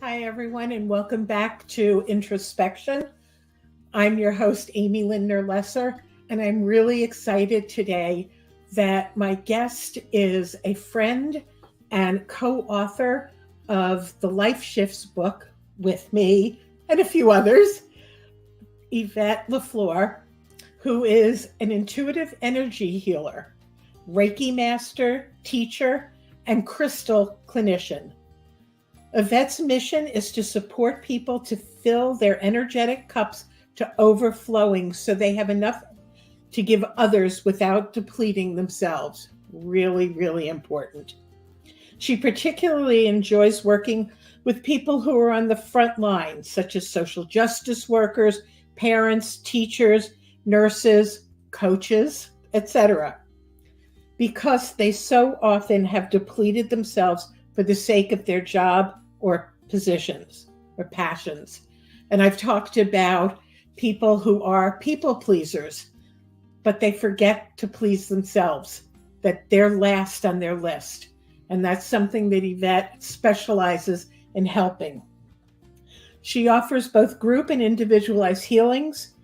Hi, everyone, and welcome back to Introspection. I'm your host, Amy Lindner-Lesser, and I'm really excited today that my guest is a friend and co-author of the Life Shifts book with me and a few others, Yvette LeFlore, who is an intuitive energy healer, Reiki master, teacher, and crystal clinician. Yvette's mission is to support people to fill their energetic cups to overflowing so they have enough to give others without depleting themselves. Really, really important. She particularly enjoys working with people who are on the front lines, such as social justice workers, parents, teachers, nurses, coaches, etc., because they so often have depleted themselves for the sake of their job or positions or passions. And I've talked about people who are people pleasers, but they forget to please themselves, that they're last on their list. And that's something that Yvette specializes in helping. She offers both group and individualized healings,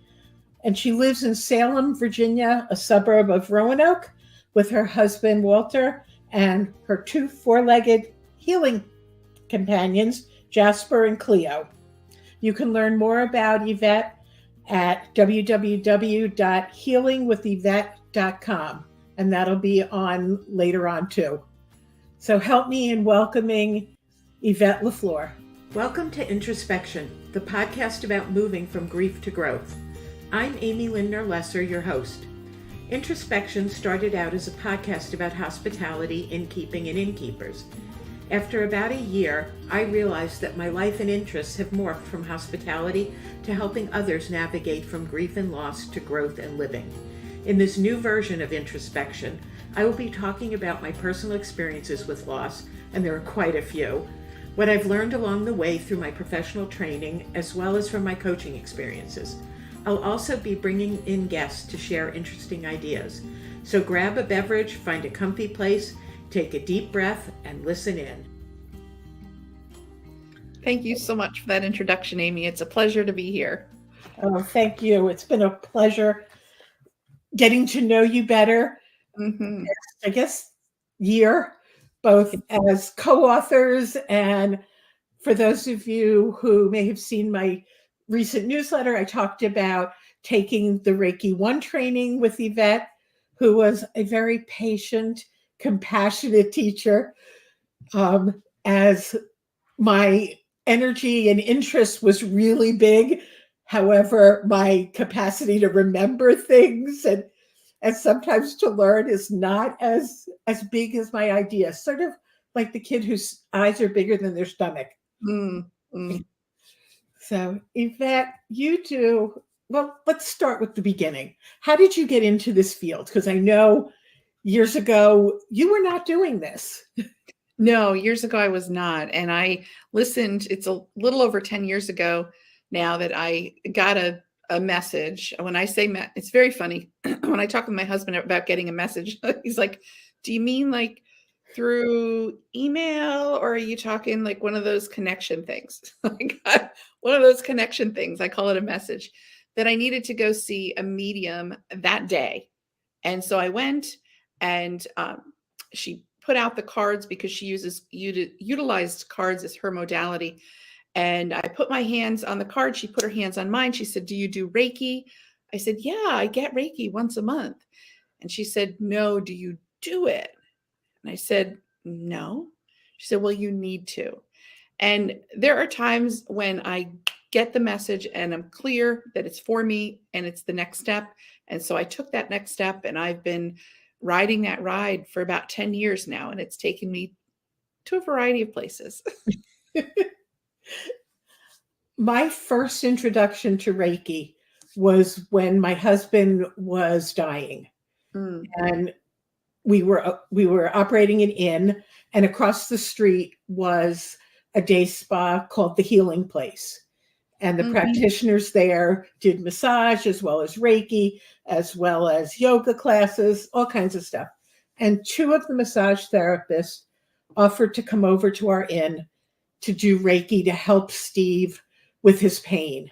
and she lives in Salem, Virginia, a suburb of Roanoke, with her husband, Walter, and her two four-legged healing companions, Jasper and Cleo. You can learn more about Yvette at www.healingwithyvette.com, and that'll be on later on too. So help me in welcoming Yvette LeFlore. Welcome to Introspection, the podcast about moving from grief to growth. I'm Amy Lindner-Lesser, your host. Introspection started out as a podcast about hospitality, innkeeping, and innkeepers. After about a year, I realized that my life and interests have morphed from hospitality to helping others navigate from grief and loss to growth and living. In this new version of Introspection, I will be talking about my personal experiences with loss, and there are quite a few, what I've learned along the way through my professional training, as well as from my coaching experiences. I'll also be bringing in guests to share interesting ideas. So grab a beverage, find a comfy place, take a deep breath, and listen in. Thank you so much for that introduction, Amy. It's a pleasure to be here. Oh, thank you. It's been a pleasure getting to know you better. I guess year, both as co-authors and for those of you who may have seen my recent newsletter, I talked about taking the Reiki 1 training with Yvette, who was a very patient, compassionate teacher. As my energy and interest was really big, however, my capacity to remember things and sometimes to learn is not as big as my idea. Sort of like the kid whose eyes are bigger than their stomach. So, Yvette, well, let's start with the beginning. How did you get into this field? Because I know years ago, you were not doing this. No, years ago I was not. And I listened, it's a little over 10 years ago now that I got a message. When I say, it's very funny. When I talk with my husband about getting a message, he's like, do you mean like through email, or are you talking like one of those connection things? Like one of those connection things, I call it a message, that I needed to go see a medium that day. And so I went, and she put out the cards because she utilized cards as her modality. And I put my hands on the card. She put her hands on mine. She said, do you do Reiki? I said, yeah, I get Reiki once a month. And she said, no, do you do it? And I said, no. She said, well, you need to. And there are times when I get the message and I'm clear that it's for me and it's the next step. And so I took that next step, and I've been riding that ride for about 10 years now. And it's taken me to a variety of places. My first introduction to Reiki was when my husband was dying. And we were operating an inn, and across the street was a day spa called the Healing Place. And the practitioners there did massage as well as Reiki, as well as yoga classes, all kinds of stuff. And two of the massage therapists offered to come over to our inn to do Reiki to help Steve with his pain.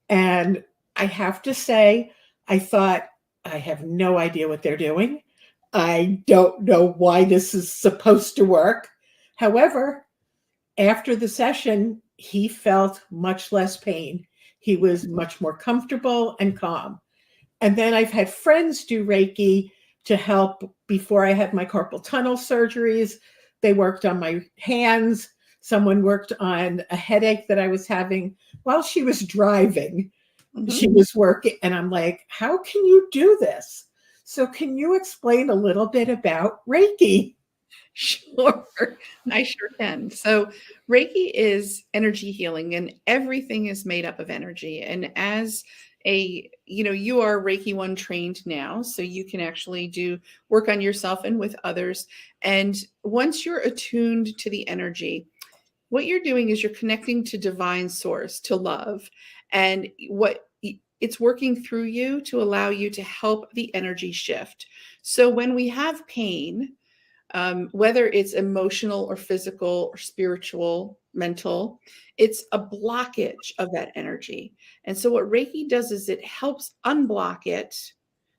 And I have to say, I thought, I have no idea what they're doing. I don't know why this is supposed to work. However, after the session, he felt much less pain. He was much more comfortable and calm. And then I've had friends do Reiki to help before I had my carpal tunnel surgeries. They worked on my hands. Someone worked on a headache that I was having while she was driving. She was working, and I'm like, how can you do this? So can you explain a little bit about Reiki? Sure, I sure can. So Reiki is energy healing, and everything is made up of energy. And as you are Reiki 1 trained now, so you can actually do work on yourself and with others. And once you're attuned to the energy, what you're doing is you're connecting to divine source, to love, and it's working through you to allow you to help the energy shift. So when we have pain, whether it's emotional or physical or spiritual, mental, it's a blockage of that energy. And so what Reiki does is it helps unblock it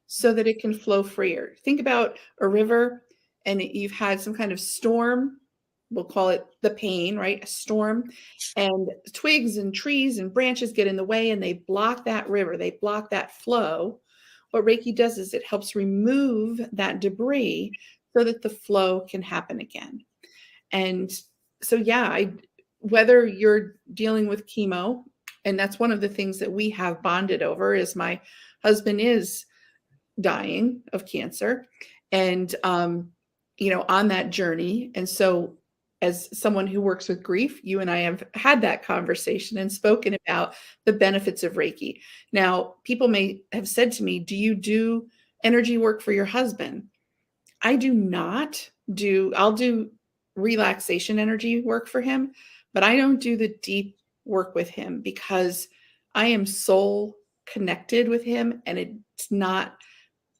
so that it can flow freer. Think about a river, and you've had some kind of storm. We'll call it the pain, right? A storm, and twigs and trees and branches get in the way and they block that river. They block that flow. What Reiki does is it helps remove that debris so that the flow can happen again. And so, yeah, whether you're dealing with chemo, and that's one of the things that we have bonded over, is my husband is dying of cancer and, on that journey. And so as someone who works with grief, you and I have had that conversation and spoken about the benefits of Reiki. Now, people may have said to me, do you do energy work for your husband? I do not I'll do relaxation energy work for him, but I don't do the deep work with him because I am soul connected with him, and it's not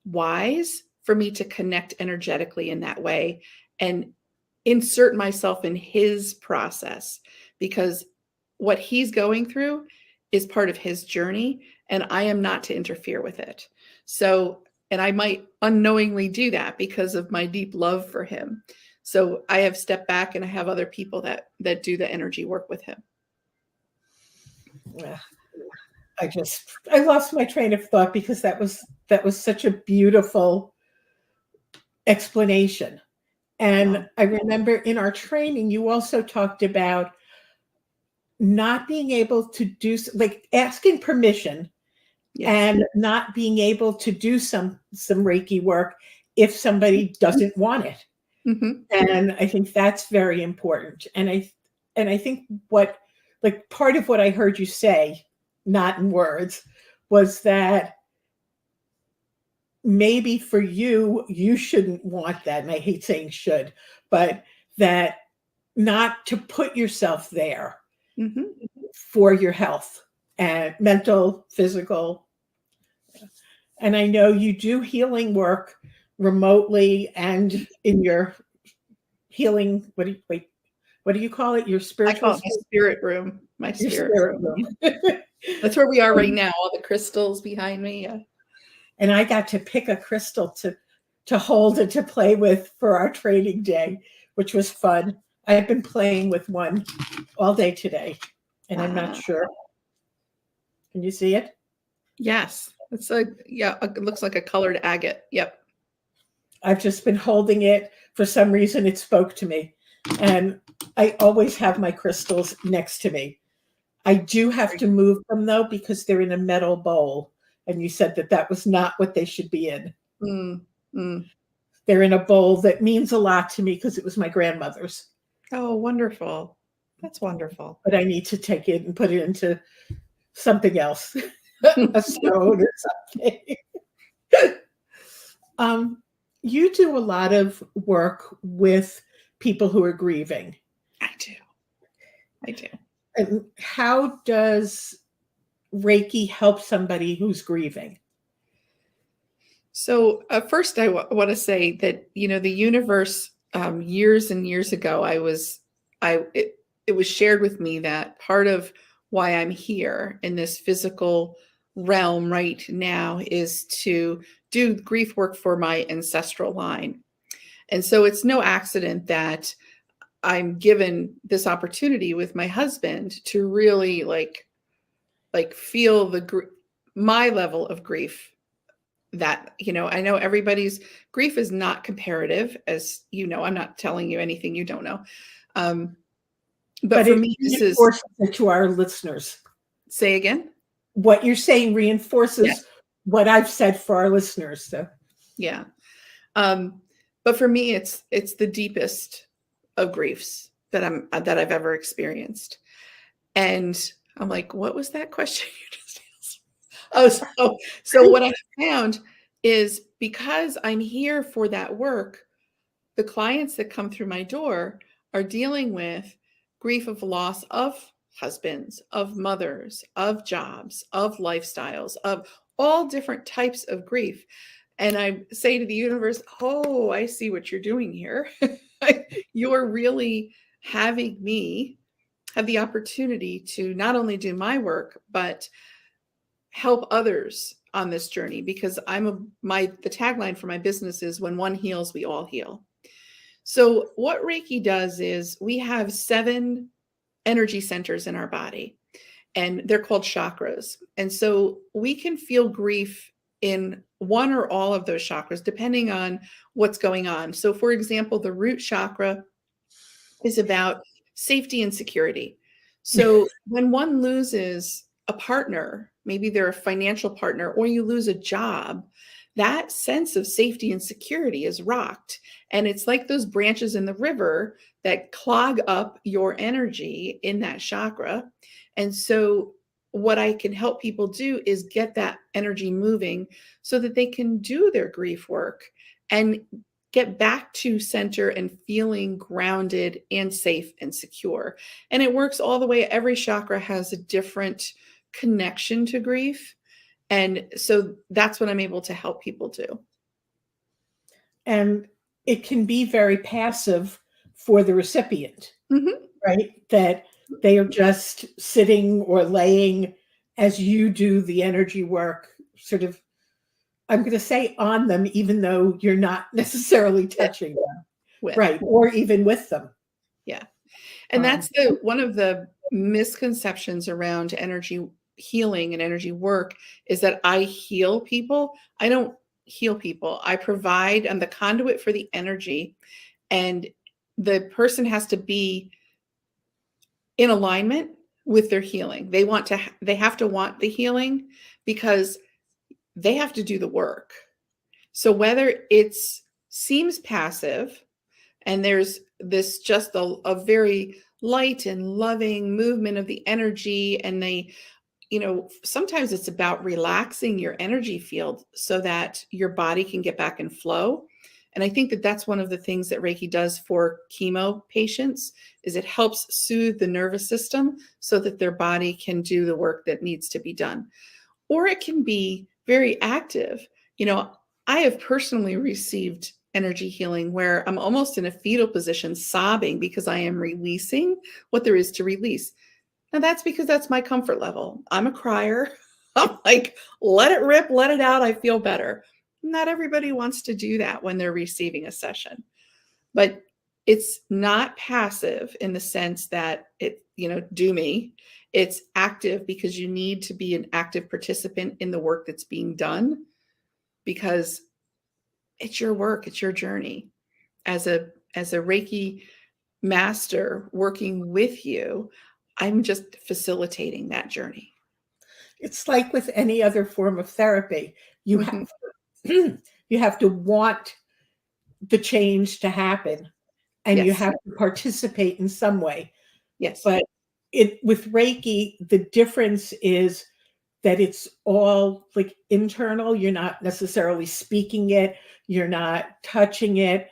wise for me to connect energetically in that way and insert myself in his process, because what he's going through is part of his journey and I am not to interfere with it. So, and I might unknowingly do that because of my deep love for him. So I have stepped back and I have other people that do the energy work with him. Yeah. I lost my train of thought because that was such a beautiful explanation. And wow. I remember in our training, you also talked about not being able to do, like asking permission, yes, and not being able to do some Reiki work if somebody doesn't want it. Mm-hmm. And I think that's very important. And I think part of what I heard you say, not in words, was that maybe for you shouldn't want that. And I hate saying should, but that not to put yourself there, mm-hmm, for your health and mental, physical. And I know you do healing work remotely and in your healing, what do you call it? Your spiritual? I call it my spirit room. My spirit room. That's where we are right now. All the crystals behind me. Yeah. And I got to pick a crystal to hold and to play with for our training day, which was fun. I've been playing with one all day today, and I'm not sure. Can you see it? Yes. It looks like a colored agate. Yep. I've just been holding it. For some reason, it spoke to me. And I always have my crystals next to me. I do have to move them, though, because they're in a metal bowl. And you said that was not what they should be in. They're in a bowl that means a lot to me because it was my grandmother's. Oh, wonderful. That's wonderful. But I need to take it and put it into something else, a stone or something. You do a lot of work with people who are grieving. I do. And how does Reiki help somebody who's grieving? So first, I want to say that the universe, years and years ago, it was shared with me that part of why I'm here in this physical realm right now is to do grief work for my ancestral line. And so it's no accident that I'm given this opportunity with my husband to really like feel my level of grief. That, I know everybody's grief is not comparative, as you know. I'm not telling you anything you don't know. But for me, this is, reinforces it to our listeners. say again. What you're saying reinforces what I've said for our listeners. So yeah. But for me, it's the deepest of griefs that I've ever experienced. And I'm like, what was that question you just asked? So what I found is, because I'm here for that work, the clients that come through my door are dealing with grief of loss of husbands, of mothers, of jobs, of lifestyles, of all different types of grief. And I say to the universe, oh, I see what you're doing here. You're really having me have the opportunity to not only do my work, but help others on this journey, because the tagline for my business is, when one heals, we all heal. So what Reiki does is, we have 7 energy centers in our body, and they're called chakras. And so we can feel grief in one or all of those chakras, depending on what's going on. So for example, the root chakra is about safety and security. So when one loses a partner, maybe they're a financial partner, or you lose a job, that sense of safety and security is rocked. And it's like those branches in the river that clog up your energy in that chakra. And so what I can help people do is get that energy moving so that they can do their grief work and get back to center and feeling grounded and safe and secure. And it works all the way. Every chakra has a different connection to grief. And so that's what I'm able to help people do. And it can be very passive for the recipient, right? That they are just sitting or laying as you do the energy work, sort of, I'm going to say on them, even though you're not necessarily touching them, right? Or even with them. Yeah. And that's one of the misconceptions around energy healing and energy work, is that I heal people. I don't heal people. I'm the conduit for the energy, and the person has to be in alignment with their healing. They have to want the healing, because they have to do the work. So whether it seems passive, and there's this just a very light and loving movement of the energy, and sometimes it's about relaxing your energy field so that your body can get back in flow. And I think that that's one of the things that Reiki does for chemo patients, is it helps soothe the nervous system so that their body can do the work that needs to be done. Or it can be very active. I have personally received energy healing where I'm almost in a fetal position, sobbing, because I am releasing what there is to release. Now that's because that's my comfort level. I'm a crier. I'm like, let it rip, let it out. I feel better. Not everybody wants to do that when they're receiving a session, but it's not passive in the sense that do me. It's active, because you need to be an active participant in the work that's being done, because it's your work, it's your journey. As a Reiki master working with you, I'm just facilitating that journey. It's like with any other form of therapy. You have to want the change to happen, and you have to participate in some way. Yes. But with Reiki, the difference is that it's all like internal. You're not necessarily speaking it. You're not touching it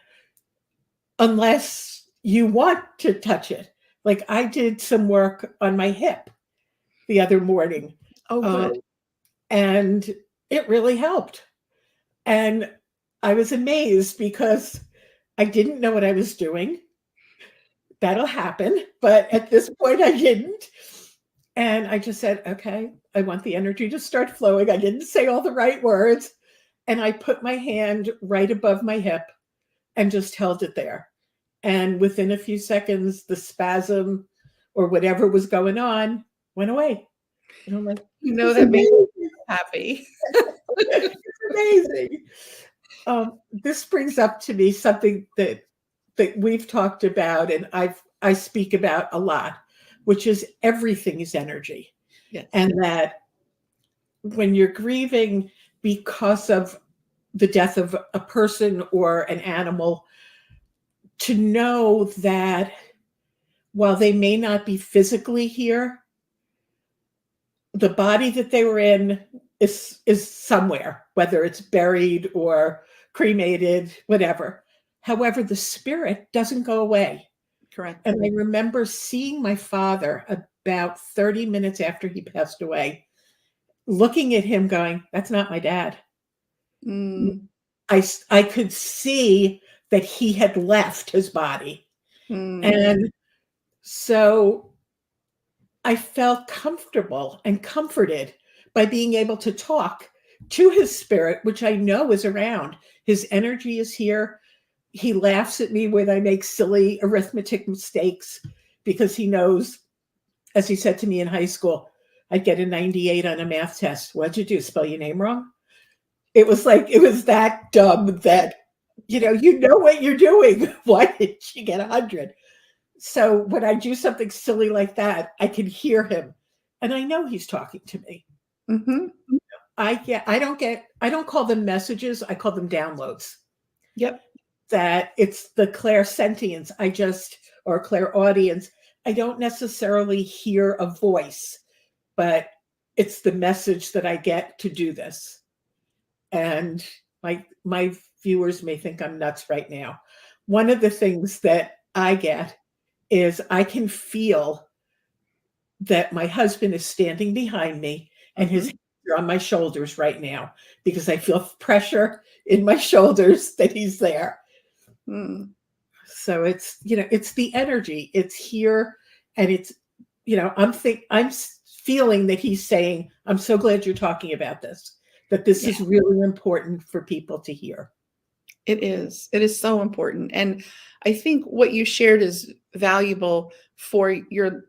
unless you want to touch it. Like I did some work on my hip the other morning. Oh, good. And it really helped. And I was amazed, because I didn't know what I was doing. that'll happen. But at this point, I didn't. And I just said, okay, I want the energy to start flowing. I didn't say all the right words. And I put my hand right above my hip and just held it there. And within a few seconds, the spasm or whatever was going on went away. And I'm like, that makes me happy. it's amazing. This brings up to me something that we've talked about and I speak about a lot, which is everything is energy. Yes. And that when you're grieving because of the death of a person or an animal, to know that while they may not be physically here, the body that they were in is somewhere, whether it's buried or cremated, whatever. However, the spirit doesn't go away. Correct. And I remember seeing my father about 30 minutes after he passed away, looking at him going, that's not my dad. I could see that he had left his body. And so I felt comfortable and comforted by being able to talk to his spirit, which I know is around. His energy is here. He laughs at me when I make silly arithmetic mistakes because he knows, as he said to me in high school, I'd get a 98 on a math test. What'd you do? Spell your name wrong? It was that dumb that, you know what you're doing. Why did you get 100? So when I do something silly like that, I can hear him and I know he's talking to me. I don't call them messages. I call them downloads. Yep. That it's the clairsentience. Or clairaudience. I don't necessarily hear a voice, but it's the message that I get to do this. And my viewers may think I'm nuts right now. One of the things that I get is I can feel that my husband is standing behind me and his hands are on my shoulders right now because I feel pressure in my shoulders that he's there. So it's, it's the energy. It's here and it's, I'm feeling that he's saying, I'm so glad you're talking about this, that this is really important for people to hear. It is. It is so important. And I think what you shared is valuable for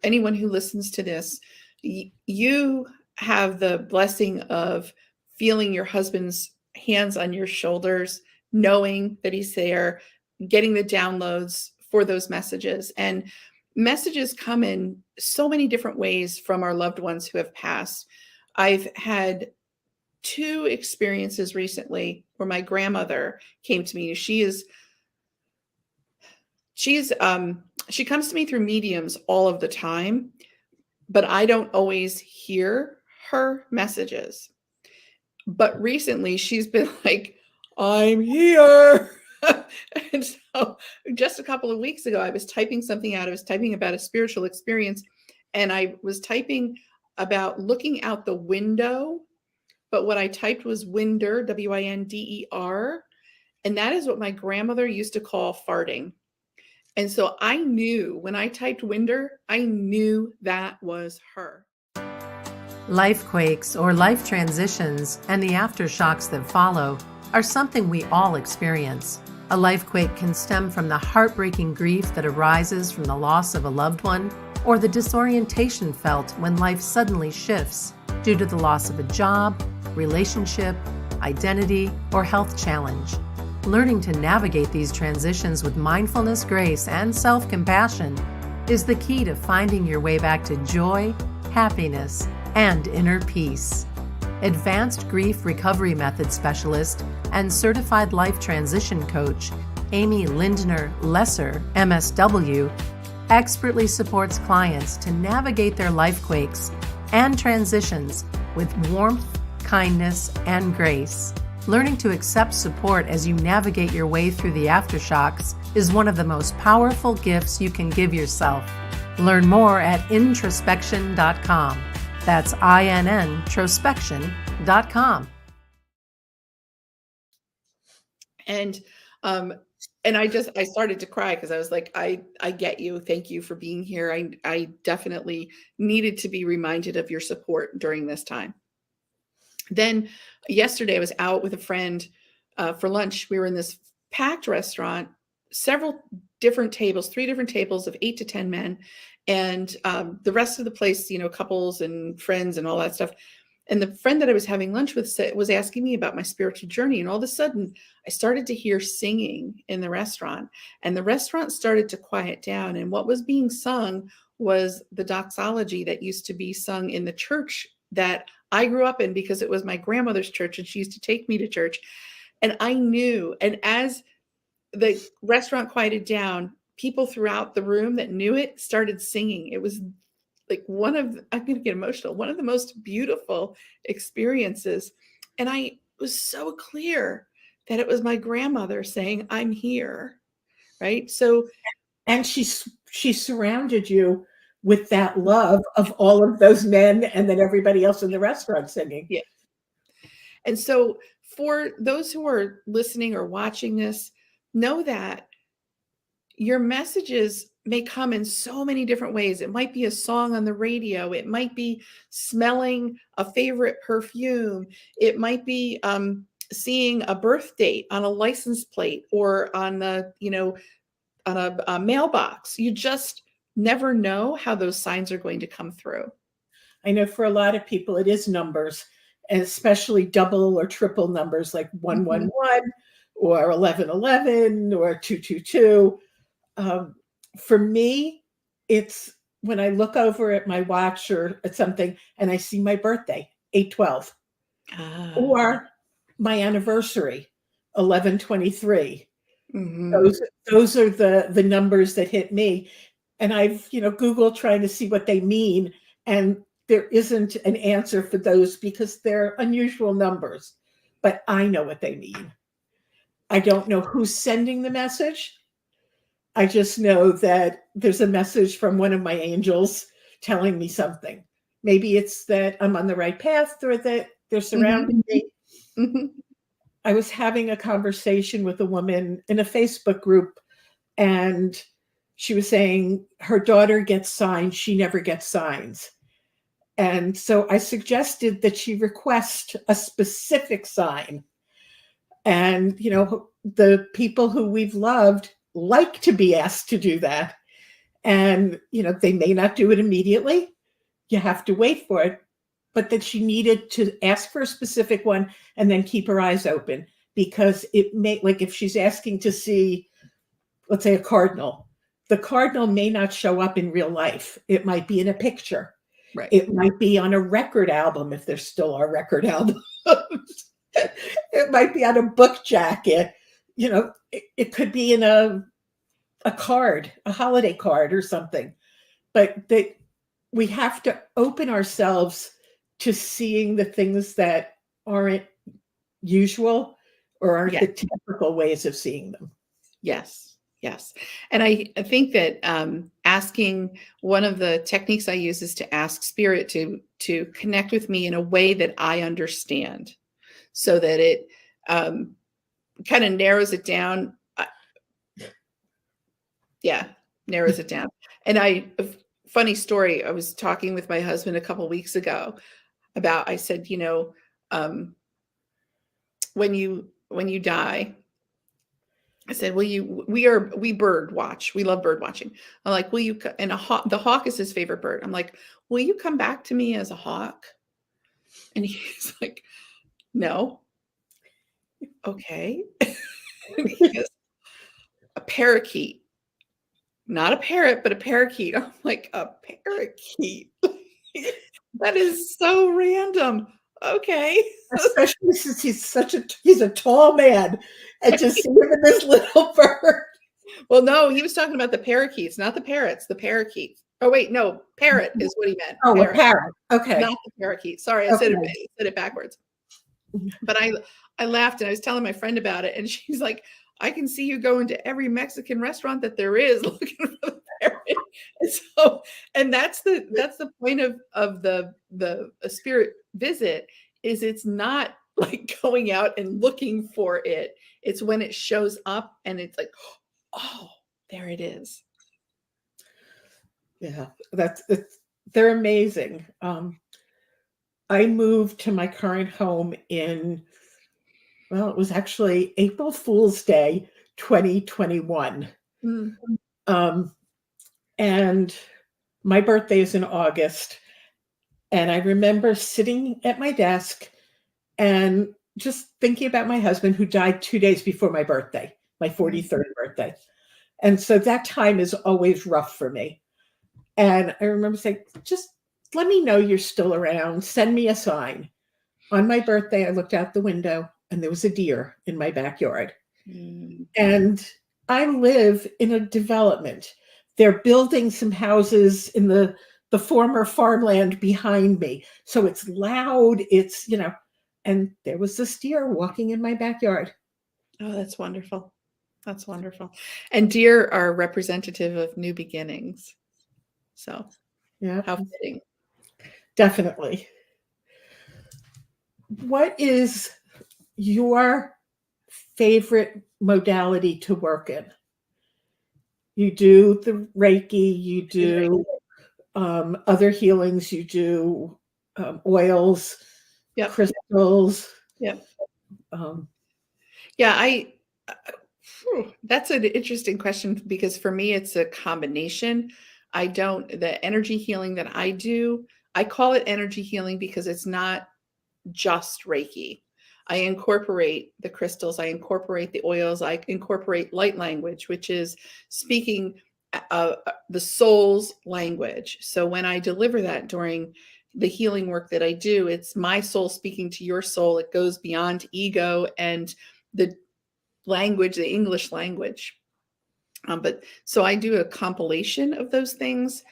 anyone who listens to this. You have the blessing of feeling your husband's hands on your shoulders, knowing that he's there, getting the downloads for those messages. And messages come in so many different ways from our loved ones who have passed. I've had 2 experiences recently where my grandmother came to me. She comes to me through mediums all of the time, but I don't always hear her messages. But recently she's been like, I'm here. And so just a couple of weeks ago, I was typing something out. I was typing about a spiritual experience, and I was typing about looking out the window. But what I typed was winder, W-I-N-D-E-R. And that is what my grandmother used to call farting. And so I knew when I typed winder, I knew that was her. Life quakes or life transitions and the aftershocks that follow are something we all experience. A life quake can stem from the heartbreaking grief that arises from the loss of a loved one or the disorientation felt when life suddenly shifts due to the loss of a job, relationship, identity, or health challenge. Learning to navigate these transitions with mindfulness, grace, and self-compassion is the key to finding your way back to joy, happiness, and inner peace. Advanced Grief Recovery Method Specialist and Certified Life Transition Coach, Amy Lindner Lesser, MSW, expertly supports clients to navigate their life quakes and transitions with warmth, kindness, and grace. Learning to accept support as you navigate your way through the aftershocks is one of the most powerful gifts you can give yourself. Learn more at introspection.com. That's introspection.com. And And I started to cry because I was like, I get you. Thank you for being here. I definitely needed to be reminded of your support during this time. Then yesterday I was out with a friend for lunch. We were in this packed restaurant, several different tables, 3 different tables of 8 to 10 men. And the rest of the place, couples and friends and all that stuff. And the friend that I was having lunch with was asking me about my spiritual journey. And all of a sudden, I started to hear singing in the restaurant. And the restaurant started to quiet down. And what was being sung was the doxology that used to be sung in the church that I grew up in, because it was my grandmother's church and she used to take me to church. And I knew. And as the restaurant quieted down, people throughout the room that knew it started singing. It was like I'm going to get emotional, one of the most beautiful experiences. And I was so clear that it was my grandmother saying, I'm here. Right. So, and she surrounded you with that love of all of those men and then everybody else in the restaurant singing. Yeah. And so for those who are listening or watching this, know that your messages may come in so many different ways. It might be a song on the radio. It might be smelling a favorite perfume. It might be seeing a birth date on a license plate or on the, on a mailbox. You just never know how those signs are going to come through. I know for a lot of people, it is numbers, and especially double or triple numbers like 111 or 1111 or 222. For me, it's when I look over at my watch or at something and I see my birthday, 8/12, or my anniversary, 11/23. Those are the numbers that hit me. And I've, Googled trying to see what they mean. And there isn't an answer for those because they're unusual numbers, but I know what they mean. I don't know who's sending the message. I just know that there's a message from one of my angels telling me something. Maybe it's that I'm on the right path or that they're surrounding me. I was having a conversation with a woman in a Facebook group, and she was saying her daughter gets signs. She never gets signs. And so I suggested that she request a specific sign. And, the people who we've loved like to be asked to do that. And, they may not do it immediately. You have to wait for it. But that she needed to ask for a specific one and then keep her eyes open, because it may, like if she's asking to see, let's say, a cardinal, the cardinal may not show up in real life. It might be in a picture. Right. It might be on a record album, if there still are record albums. It might be on a book jacket. It could be in a card, a holiday card or something. But that we have to open ourselves to seeing the things that aren't usual or aren't the typical ways of seeing them. Yes. And I think that asking, one of the techniques I use is to ask spirit to connect with me in a way that I understand, so that it kind of narrows it down. Narrows it down. And funny story, I was talking with my husband a couple of weeks ago about, I said, when you die, I said, we bird watch. We love bird watching. I'm like, and the hawk is his favorite bird. I'm like, will you come back to me as a hawk? And he's like, no. Okay. He goes, a parakeet, not a parrot, but a parakeet. I'm like, a parakeet. That is so random. Okay. Especially since he's a tall man, and just see him in this little bird. Well, no, he was talking about the parakeets, not the parrots, the parakeets. Oh, wait, no, parrot is what he meant. Oh, a parrot. Okay. Not the parakeet. Sorry, I said it backwards. But I laughed, and I was telling my friend about it, and she's like, I can see you go into every Mexican restaurant that there is looking for the parrot. And that's the point of the spirit visit, is it's not like going out and looking for it. It's when it shows up and it's like, oh, there it is. Yeah, they're amazing. I moved to my current home it was actually April Fool's Day, 2021. And my birthday is in August. And I remember sitting at my desk and just thinking about my husband, who died 2 days before my birthday, my 43rd birthday. And so that time is always rough for me. And I remember saying, just let me know you're still around. Send me a sign. On my birthday, I looked out the window and there was a deer in my backyard. And I live in a development. They're building some houses in the former farmland behind me. So it's loud. It's, and there was this deer walking in my backyard. Oh, that's wonderful. That's wonderful. And deer are representative of new beginnings. So, yeah, how fitting. Definitely. What is your favorite modality to work in? You do the Reiki, you do other healings, you do oils, Yep. crystals. Yep. Yeah, that's an interesting question, because for me, it's a combination. The energy healing that I do, I call it energy healing because it's not just Reiki. I incorporate the crystals, I incorporate the oils, I incorporate light language, which is speaking the soul's language. So when I deliver that during the healing work that I do, it's my soul speaking to your soul. It goes beyond ego and the language, the English language. But so I do a compilation of those things.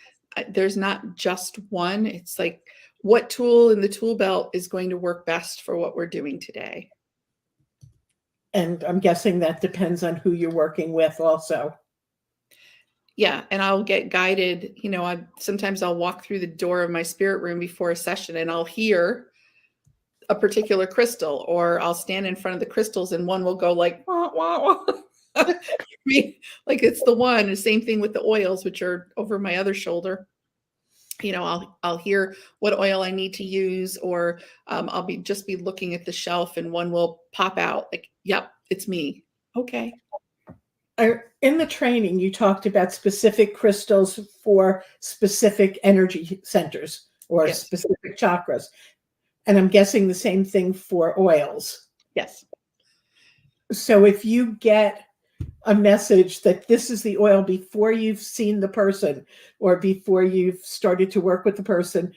There's not just one. It's like, what tool in the tool belt is going to work best for what we're doing today? And I'm guessing that depends on who you're working with also. Yeah. And I'll get guided. Sometimes I'll walk through the door of my spirit room before a session and I'll hear a particular crystal, or I'll stand in front of the crystals and one will go like, wah, wah, wah. Like it's the one. The same thing with the oils, which are over my other shoulder. I'll hear what oil I need to use, or I'll be looking at the shelf and one will pop out like, yep, it's me. Okay. In the training, you talked about specific crystals for specific energy centers or Yes. specific chakras. And I'm guessing the same thing for oils. Yes. So if you get a message that this is the oil before you've seen the person or before you've started to work with the person,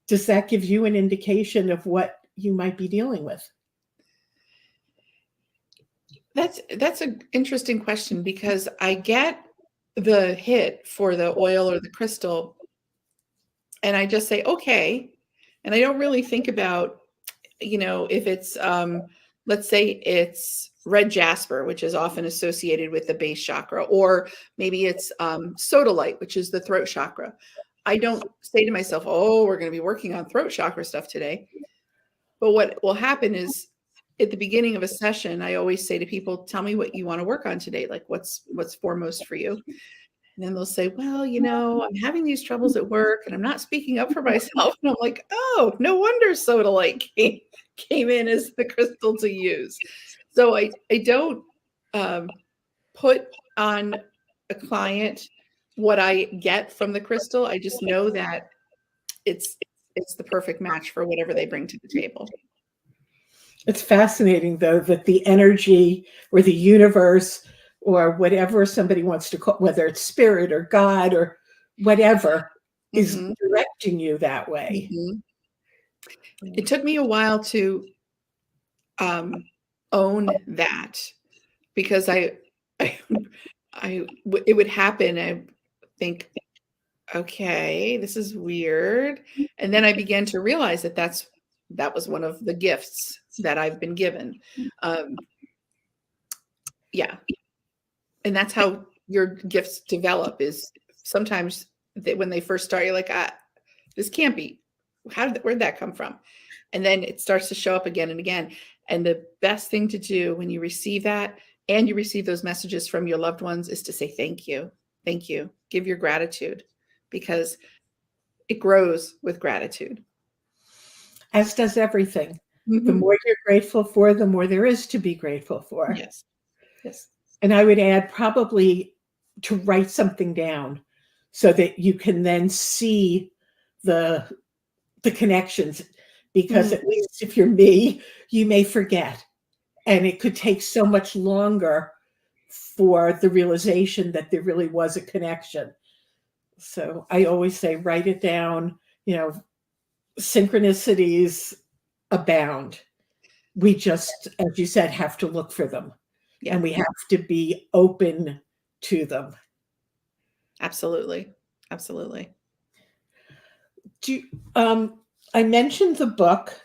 does that give you an indication of what you might be dealing with? That's an interesting question, because I get the hit for the oil or the crystal and I just say, okay. And I don't really think about, if it's, let's say it's red jasper, which is often associated with the base chakra, or maybe it's sodalite, which is the throat chakra. I don't say to myself, oh, we're going to be working on throat chakra stuff today. But what will happen is, at the beginning of a session, I always say to people, tell me what you want to work on today. Like what's foremost for you. And then they'll say, well, I'm having these troubles at work and I'm not speaking up for myself. And I'm like, oh, no wonder sodalite came in as the crystal to use. So I don't put on a client what I get from the crystal. I just know that it's the perfect match for whatever they bring to the table. It's fascinating, though, that the energy or the universe or whatever somebody wants to call, whether it's spirit or God or whatever, is directing you that way. It took me a while to own that, because it would happen. I think, okay, this is weird. And then I began to realize that was one of the gifts that I've been given. Yeah. And that's how your gifts develop, is sometimes when they first start, you're like, this can't be, where'd that come from? And then it starts to show up again and again. And the best thing to do when you receive that and you receive those messages from your loved ones is to say, thank you. Thank you. Give your gratitude, because it grows with gratitude. As does everything. The Mhm. more you're grateful for, the more there is to be grateful for. Yes. Yes. And I would add probably to write something down so that you can then see the connections, because at least if you're me, you may forget. And it could take so much longer for the realization that there really was a connection. So I always say, write it down. Synchronicities abound. We just, as you said, have to look for them. Yeah. And we have to be open to them. Absolutely. Absolutely. I mentioned the book,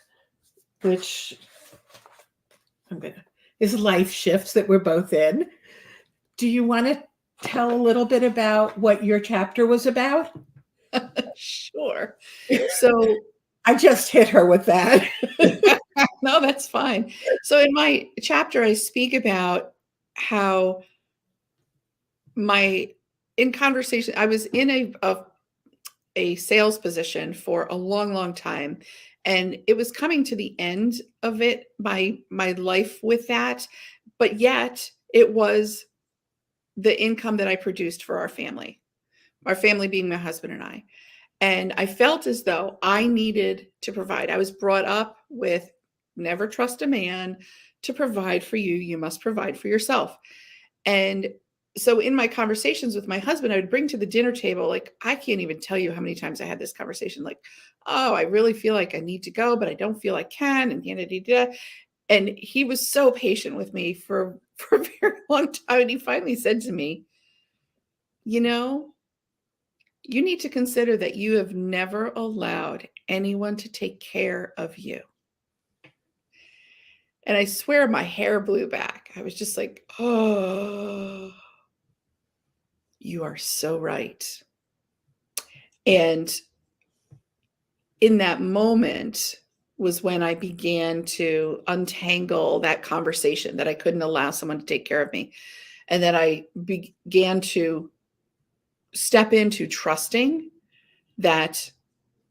which is Life Shifts, that we're both in. Do you want to tell a little bit about what your chapter was about? Sure. So I just hit her with that. no, that's fine. So in my chapter, I speak about how in conversation, I was in a sales position for a long, long time. And it was coming to the end of it, my life with that. But yet it was the income that I produced for our family being my husband and I. And I felt as though I needed to provide. I was brought up with never trust a man. To provide for you, you must provide for yourself. And so in my conversations with my husband, I would bring to the dinner table, like, I can't even tell you how many times I had this conversation, like, oh, I really feel like I need to go, but I don't feel I can. And he was so patient with me for a very long time. And he finally said to me, you need to consider that you have never allowed anyone to take care of you. And I swear my hair blew back. I was just like, oh, you are so right. And in that moment was when I began to untangle that conversation that I couldn't allow someone to take care of me. And that I began to step into trusting that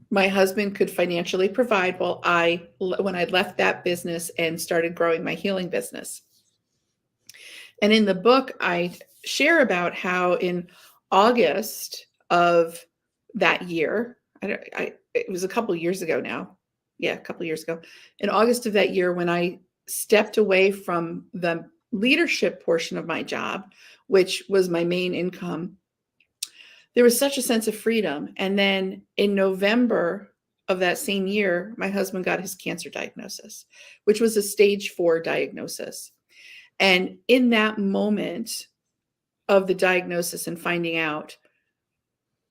my husband could financially provide when I left that business and started growing my healing business. And in the book, I share about how in August of that year, it was a couple years ago now. Yeah, a couple years ago. In August of that year, when I stepped away from the leadership portion of my job, which was my main income, there was such a sense of freedom. And then in November of that same year, my husband got his cancer diagnosis, which was a stage 4 diagnosis. And in that moment of the diagnosis and finding out,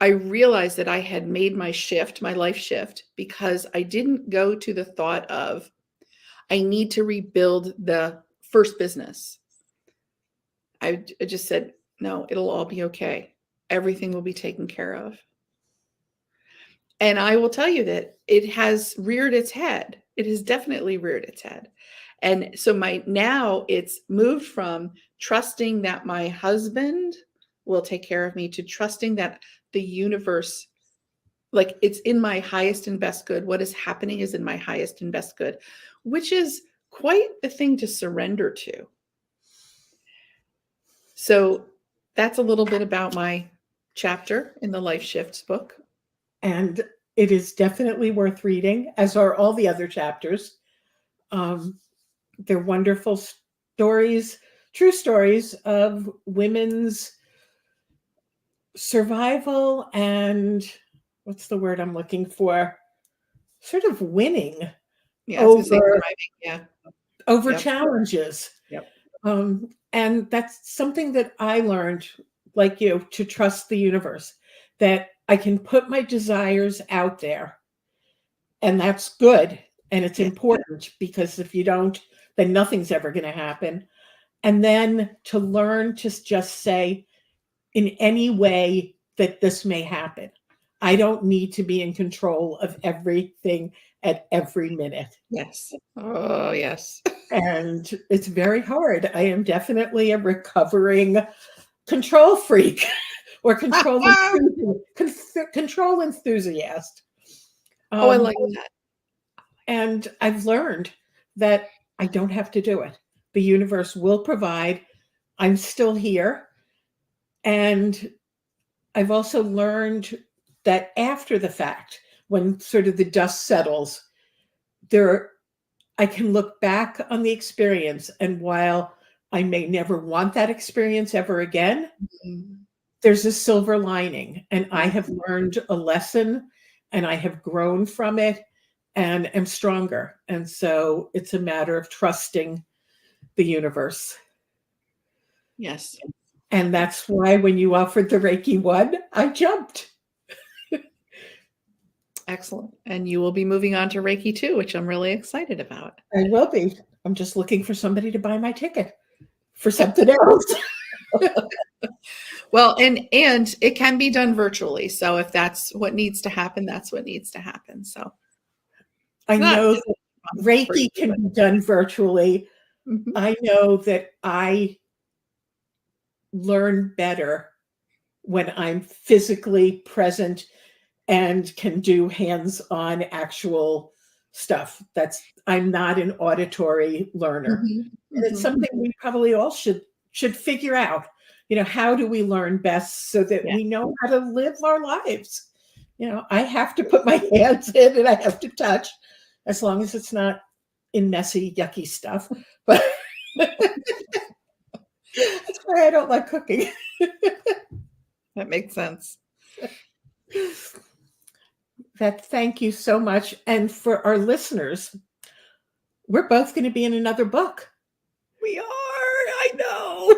I realized that I had made my life shift, because I didn't go to the thought of, I need to rebuild the first business. I just said, no, it'll all be okay. Everything will be taken care of. And I will tell you that it has reared its head. It has definitely reared its head. And so now it's moved from trusting that my husband will take care of me to trusting that the universe, like, it's in my highest and best good. What is happening is in my highest and best good, which is quite the thing to surrender to. So that's a little bit about my chapter in the Life Shifts book. And it is definitely worth reading, as are all the other chapters. They're wonderful stories, true stories of women's survival and, what's the word I'm looking for? Sort of winning over challenges. Yep. And that's something that I learned, like you, to trust the universe, that I can put my desires out there, and that's good. And it's important, because if you don't, then nothing's ever going to happen. And then to learn to just say, in any way that this may happen, I don't need to be in control of everything at every minute. Yes. Oh, yes. And it's very hard. I am definitely a recovering control freak or control enthusiast. Oh, I like that. And I've learned that I don't have to do it. The universe will provide. I'm still here. And I've also learned that after the fact, when sort of the dust settles, I can look back on the experience. And while I may never want that experience ever again, there's a silver lining. And I have learned a lesson and I have grown from it and am stronger. And so it's a matter of trusting the universe. Yes. And that's why when you offered the Reiki 1, I jumped. Excellent. And you will be moving on to Reiki 2, which I'm really excited about. I will be. I'm just looking for somebody to buy my ticket for something else. Well, and it can be done virtually. So if that's what needs to happen, that's what needs to happen. So I know that Reiki can be done virtually. Mm-hmm. I know that I learn better when I'm physically present and can do hands-on actual stuff. I'm not an auditory learner. Mm-hmm. And it's something we probably all should figure out. How do we learn best so that we know how to live our lives? I have to put my hands in and I have to touch, as long as it's not in messy, yucky stuff. But that's why I don't like cooking. That makes sense. Thank you so much. And for our listeners, we're both going to be in another book. We are. I know.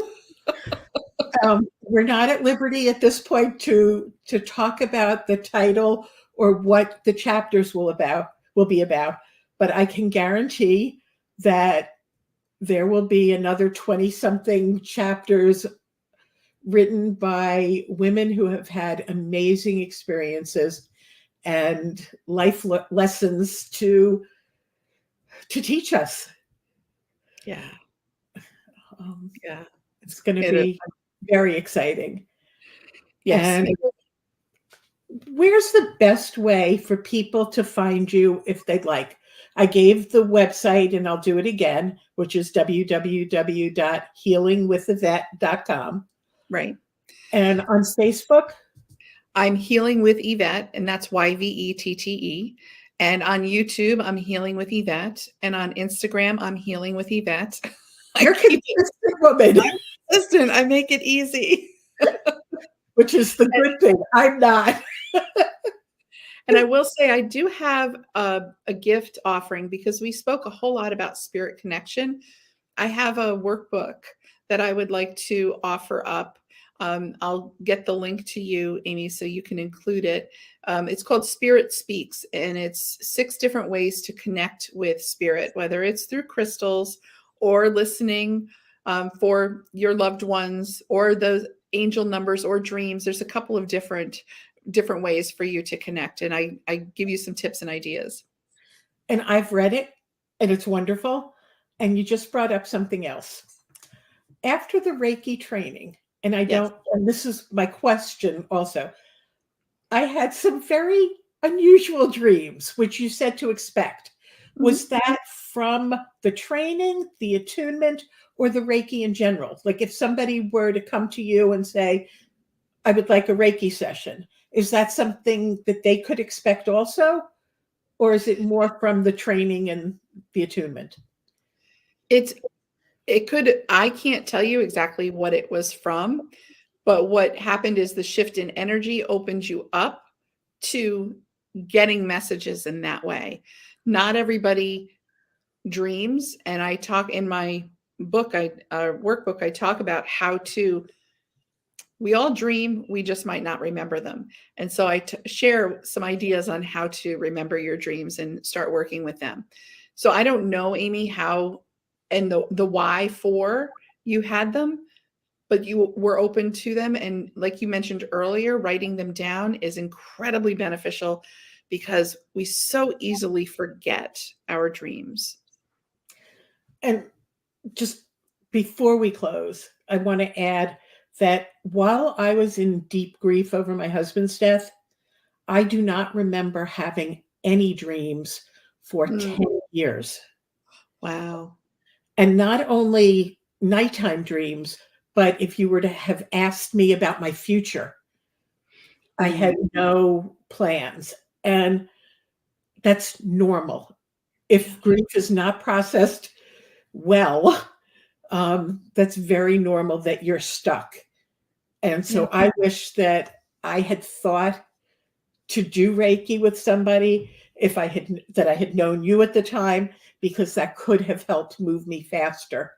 We're not at liberty at this point to talk about the title or what the chapters will be about, but I can guarantee that there will be another 20-something chapters written by women who have had amazing experiences and life lessons to teach us. Yeah. It's going to be very exciting. Yes. And where's the best way for people to find you if they'd like? I gave the website and I'll do it again, which is www.healingwithyvette.com. Right. And on Facebook? I'm Healing with Yvette, and that's YVETTE. And on YouTube, I'm Healing with Yvette. And on Instagram, I'm Healing with Yvette. You're consistent woman. I'm consistent. I make it easy. Which is the good thing. I'm not. And I will say I do have a gift offering because we spoke a whole lot about spirit connection. I have a workbook that I would like to offer up. I'll get the link to you, Amy, so you can include it. It's called Spirit Speaks, and it's 6 different ways to connect with spirit, whether it's through crystals or listening for your loved ones or those angel numbers or dreams. There's a couple of different ways for you to connect. And I give you some tips and ideas. And I've read it and it's wonderful. And you just brought up something else. After the Reiki training, and and this is my question also, I had some very unusual dreams, which you said to expect. Mm-hmm. Was that from the training, the attunement, or the Reiki in general? Like if somebody were to come to you and say, I would like a Reiki session, is that something that they could expect also? Or is it more from the training and the attunement? It could, I can't tell you exactly what it was from, but what happened is the shift in energy opened you up to getting messages in that way. Not everybody dreams. And I talk in my book, workbook, I talk about how we all dream, we just might not remember them. And so I share some ideas on how to remember your dreams and start working with them. So I don't know, Amy, how and the why for you had them, but you were open to them. And like you mentioned earlier, writing them down is incredibly beneficial because we so easily forget our dreams. And just before we close, I want to add that while I was in deep grief over my husband's death, I do not remember having any dreams for 10 years. Wow. And not only nighttime dreams, but if you were to have asked me about my future, I had no plans. And that's normal. If grief is not processed well, that's very normal that you're stuck. And so I wish that I had thought to do Reiki with somebody if I had known you at the time, because that could have helped move me faster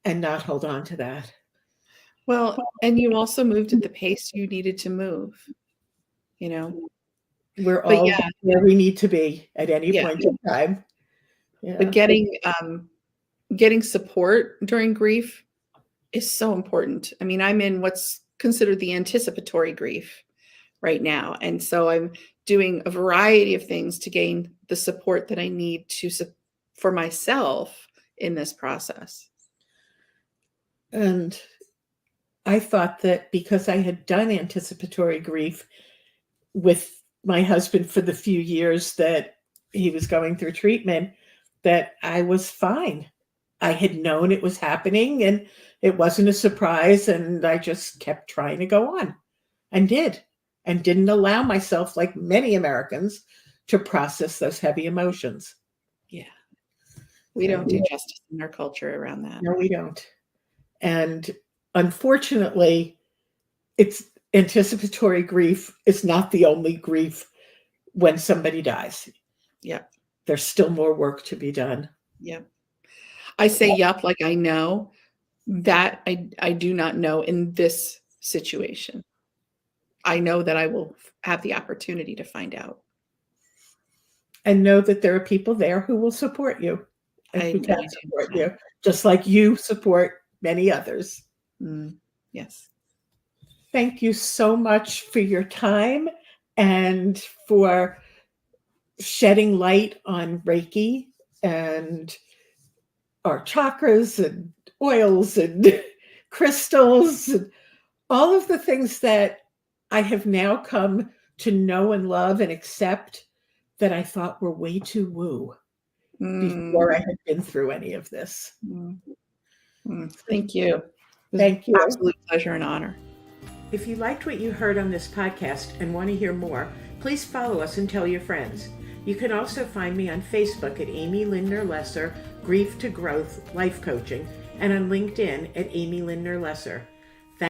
and not hold on to that. Well, and you also moved at the pace you needed to move, you know. We're all where we need to be at any point in time. Yeah. But getting support during grief is so important. I mean, I'm in what's considered the anticipatory grief right now. And so I'm doing a variety of things to gain the support that I need for myself in this process. And I thought that because I had done anticipatory grief with my husband for the few years that he was going through treatment, that I was fine. I had known it was happening and it wasn't a surprise. And I just kept trying to go on and didn't allow myself, like many Americans, to process those heavy emotions. Yeah. We don't do justice in our culture around that. No, we don't. And unfortunately, it's anticipatory grief is not the only grief when somebody dies. Yeah. There's still more work to be done. Yeah. I say yup, like I know that I do not know in this situation. I know that I will have the opportunity to find out. And know that there are people there who will support you and who can support you, just like you support many others. Yes. Thank you so much for your time and for shedding light on Reiki and our chakras and oils and crystals and all of the things that I have now come to know and love and accept that I thought were way too woo before I had been through any of this. Thank you. Thank you. Absolute pleasure and honor. If you liked what you heard on this podcast and want to hear more, please follow us and tell your friends. You can also find me on Facebook at Amy Lindner Lesser, Grief to Growth Life Coaching, and on LinkedIn at Amy Lindner Lesser.